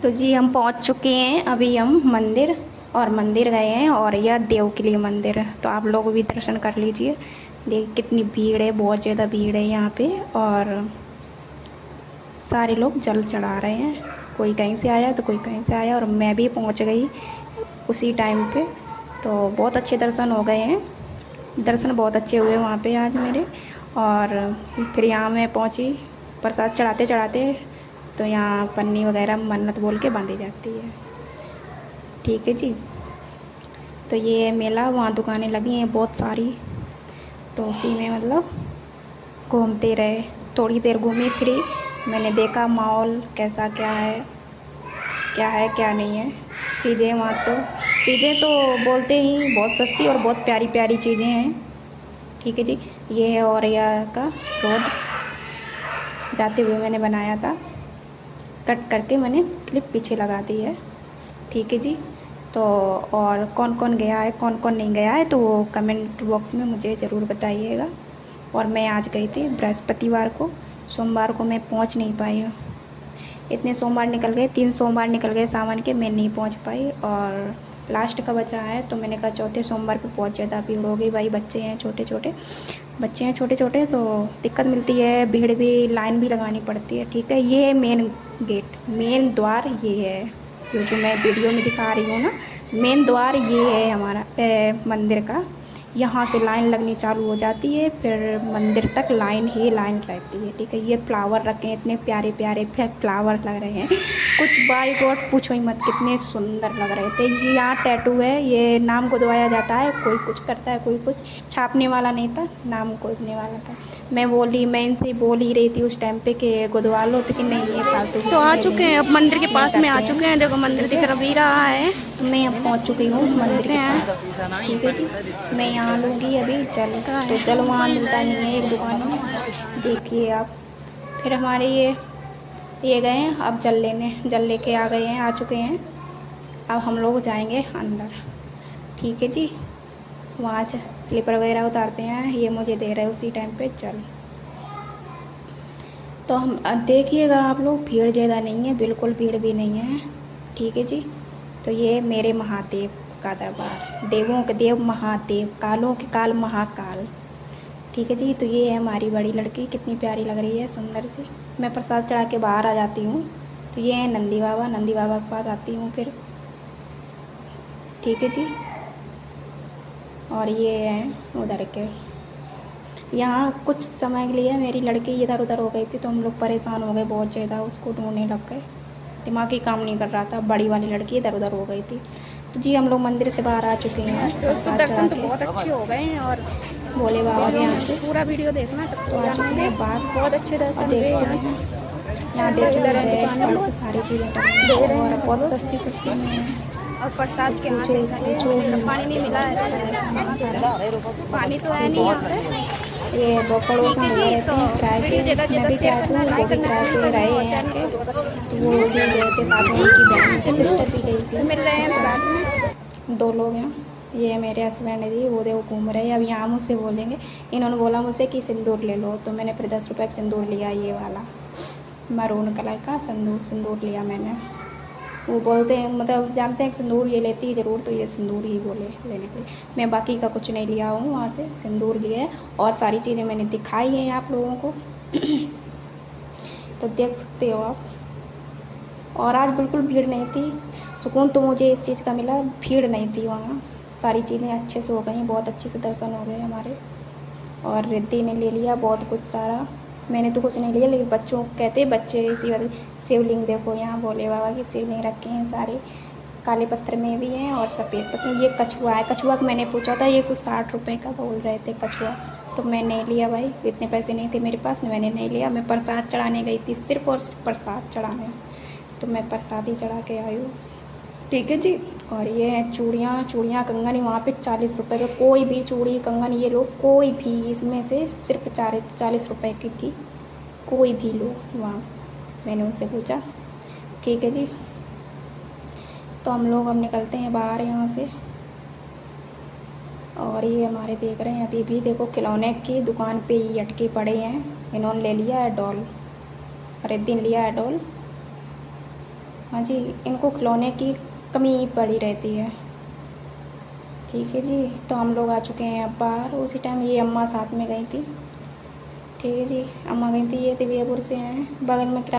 तो जी हम पहुंच चुके हैं अभी हम मंदिर, और मंदिर गए हैं, और यह देव के लिए मंदिर है। तो आप लोग भी दर्शन कर लीजिए। देखिए कितनी भीड़ है, बहुत ज़्यादा भीड़ है यहाँ पे। और सारे लोग जल चढ़ा रहे हैं, कोई कहीं से आया तो कोई कहीं से आया, और मैं भी पहुँच गई उसी टाइम पे। तो बहुत अच्छे दर्शन हो गए हैं, दर्शन बहुत अच्छे हुए वहाँ पे आज मेरे। और फिर यहाँ मैं पहुँची प्रसाद चढ़ाते चढ़ाते। तो यहाँ पन्नी वगैरह मन्नत बोल के बांधी जाती है। ठीक है जी। तो ये मेला, वहाँ दुकानें लगी हैं बहुत सारी। तो उसी में मतलब घूमते रहे, थोड़ी देर घूमी फिरी। मैंने देखा माहौल कैसा क्या है क्या नहीं है। चीज़ें वहाँ तो चीज़ें तो बोलते ही बहुत सस्ती और बहुत प्यारी प्यारी चीज़ें हैं। ठीक है जी। ये है औरैया का रोड, जाते हुए मैंने बनाया था, कट करके मैंने क्लिप पीछे लगा दी है। ठीक है जी। तो और कौन कौन गया है कौन कौन नहीं गया है तो वो कमेंट बॉक्स में मुझे ज़रूर बताइएगा। और मैं आज गई थी बृहस्पतिवार को, सोमवार को मैं पहुंच नहीं पाई हूँ। इतने सोमवार निकल गए, 3 सोमवार निकल गए सावन के, मैं नहीं पहुंच पाई। और लास्ट का बचा है तो मैंने कहा चौथे सोमवार पे पहुंच जाता। भीड़ हो गई भाई, बच्चे हैं छोटे छोटे, बच्चे हैं छोटे छोटे, तो दिक्कत मिलती है, भीड़ भी, लाइन भी लगानी पड़ती है। ठीक है। ये है मेन गेट, मेन द्वार ये है, जो मैं वीडियो में दिखा रही हूँ ना। मेन द्वार ये है हमारा मंदिर का। यहाँ से लाइन लगनी चालू हो जाती है, फिर मंदिर तक लाइन ही लाइन रहती है। ठीक है। ये फ्लावर रखे हैं, इतने प्यारे प्यारे फ्लावर लग रहे हैं कुछ, बाई गॉड पूछो ही मत, कितने सुंदर लग रहे थे। ये यहाँ टैटू है, ये नाम गुदवाया जाता है, कोई कुछ करता है कोई कुछ, छापने वाला नहीं था, नाम गुदने वाला था। मैं इनसे बोल ही रही थी उस टाइम पे कि गुदवा लो, तो कि नहीं ये फालतू की तो आ चीज़ें चुके नहीं हैं, अब मंदिर के नहीं पास में आ करते चुके हैं। देखो हैं। मंदिर ठीक दिख है। भी रहा है। तो मैं अब पहुंच चुकी हूँ मंदिर देते के हैं पास। ठीक है जी। मैं यहाँ लूँगी अभी जल। का तो है। जल वहाँ मिलता नहीं है एक दुकान में, देखिए आप। फिर हमारे ये गए हैं अब जल लेने, जल लेके आ गए हैं, आ चुके हैं। अब हम लोग जाएंगे अंदर। ठीक है जी। वहाँ से स्लीपर वगैरह उतारते हैं, ये मुझे दे रहे हैं उसी टाइम पे जल। तो हम देखिएगा आप लोग, भीड़ ज़्यादा नहीं है, बिल्कुल भीड़ भी नहीं है। ठीक है जी। तो ये मेरे महादेव का दरबार, देवों के देव महादेव, कालों के काल महाकाल। ठीक है जी। तो ये है हमारी बड़ी लड़की, कितनी प्यारी लग रही है, सुंदर सी। मैं प्रसाद चढ़ा के बाहर आ जाती हूँ। तो ये है नंदी बाबा, नंदी बाबा के पास आती हूँ फिर। ठीक है जी। और ये है उधर के, यहाँ कुछ समय के लिए मेरी लड़की इधर उधर हो गई थी, तो हम लोग परेशान हो गए बहुत ज़्यादा, उसको ढूंढने लग गए, दिमाग ही काम नहीं कर रहा था, बड़ी वाली लड़की इधर उधर हो गई थी। तो जी हम लोग मंदिर से बाहर आ चुके हैं दोस्तों प्रसाद चढ़ा दर्शन तो के बहुत अच्छे हो गए हैं। और भोले बाबा के वीडियो यहाँ में से। पूरा वीडियो देखना तब तो तो आ चुके जानेंगे। हैं बाहर, बहुत अच्छे और दर्शन हुए देखते यहाँ। हैं। यहाँ तो देखिए इधर है बैग दुकान वैग में से सारी चीज़ें टंगी दे हैं, रहे और हैं सब बहुत लोग। सस्ती सस्ती में है। और तो प्रसाद के हाथ पूछे देखा पूछो ही है, पानी मत, नहीं मिला इतना है। अच्छा है सामान सारा। पानी तो है ठीक नहीं है। यहाँ पे। ये दो पड़ोस ठीक में है भैया जी। रहते तो हैं किराए पे, वीडियो ज़्यादा मैं ज़्यादा भी शेयर किराए पे करना, हूँ, वो लाइक भी करना किराए कमेंट पे करना रहे और हैं चैनल आके। को तो वो भी गए थे साथ में, उनकी बहन की सिस्टर भी गई तो थी, मिल रहे हैं अभी सिस्टर, बाद में। 2 लोग हैं। ये मेरे हस्बैंड जी, वो देखो घूम रहे हैं। अब यहाँ मुझसे बोलेंगे, इन्होंने बोला मुझसे कि सिंदूर ले लो, तो मैंने फिर 10 रुपये का सिंदूर लिया, ये वाला मैरून कलर का सिंदूर सिंदूर लिया मैंने। वो बोलते हैं, मतलब जानते हैं कि सिंदूर ये लेती है ज़रूर, तो ये सिंदूर ही बोले लेने के लिए। मैं बाकी का कुछ नहीं लिया हूँ वहाँ से, सिंदूर लिया है। और सारी चीज़ें मैंने दिखाई हैं आप लोगों को तो देख सकते हो आप। और आज बिल्कुल भीड़ नहीं थी, सुकून तो मुझे इस चीज़ का मिला, भीड़ नहीं थी वहाँ, सारी चीज़ें अच्छे से हो गई, बहुत अच्छे से दर्शन हो गए हमारे। और रिद्धि ने ले लिया बहुत कुछ सारा, मैंने तो कुछ नहीं लिया, लेकिन बच्चों कहते बच्चे इसी वजह। शिवलिंग देखो यहाँ भोले बाबा की शिवलिंग रखे हैं सारे, काले पत्थर में भी हैं और सफ़ेद पत्थर। ये कछुआ है, कछुआ का मैंने पूछा था, 160 रुपये का बोल रहे थे कछुआ, तो मैं नहीं लिया भाई, इतने पैसे नहीं थे मेरे पास, मैंने नहीं लिया। मैं प्रसाद चढ़ाने गई थी, सिर्फ और सिर्फ प्रसाद चढ़ाने, तो मैं प्रसाद ही चढ़ा के आई हूँ। ठीक है जी। और ये हैं चूड़ियाँ, चूड़ियाँ कंगन वहाँ पे 40 रुपये का, कोई भी चूड़ी कंगन ये लो, कोई भी इसमें से सिर्फ 40 रुपये की थी, कोई भी लो वहाँ, मैंने उनसे पूछा। ठीक है जी। तो हम लोग अब निकलते हैं बाहर यहाँ से। और ये हमारे देख रहे हैं अभी भी, देखो खिलौने की दुकान पे ही अटके पड़े हैं, इन्होंने ले लिया है डॉल, और एक दिन लिया है डॉल, हाँ जी, इनको खिलौने की कमी पड़ी रहती है। ठीक है जी, तो हम लोग आ चुके हैं अब बाहर। उसी टाइम ये अम्मा साथ में गई थी। ठीक है जी, अम्मा गई थी, ये दिव्यापुर से हैं, बगल में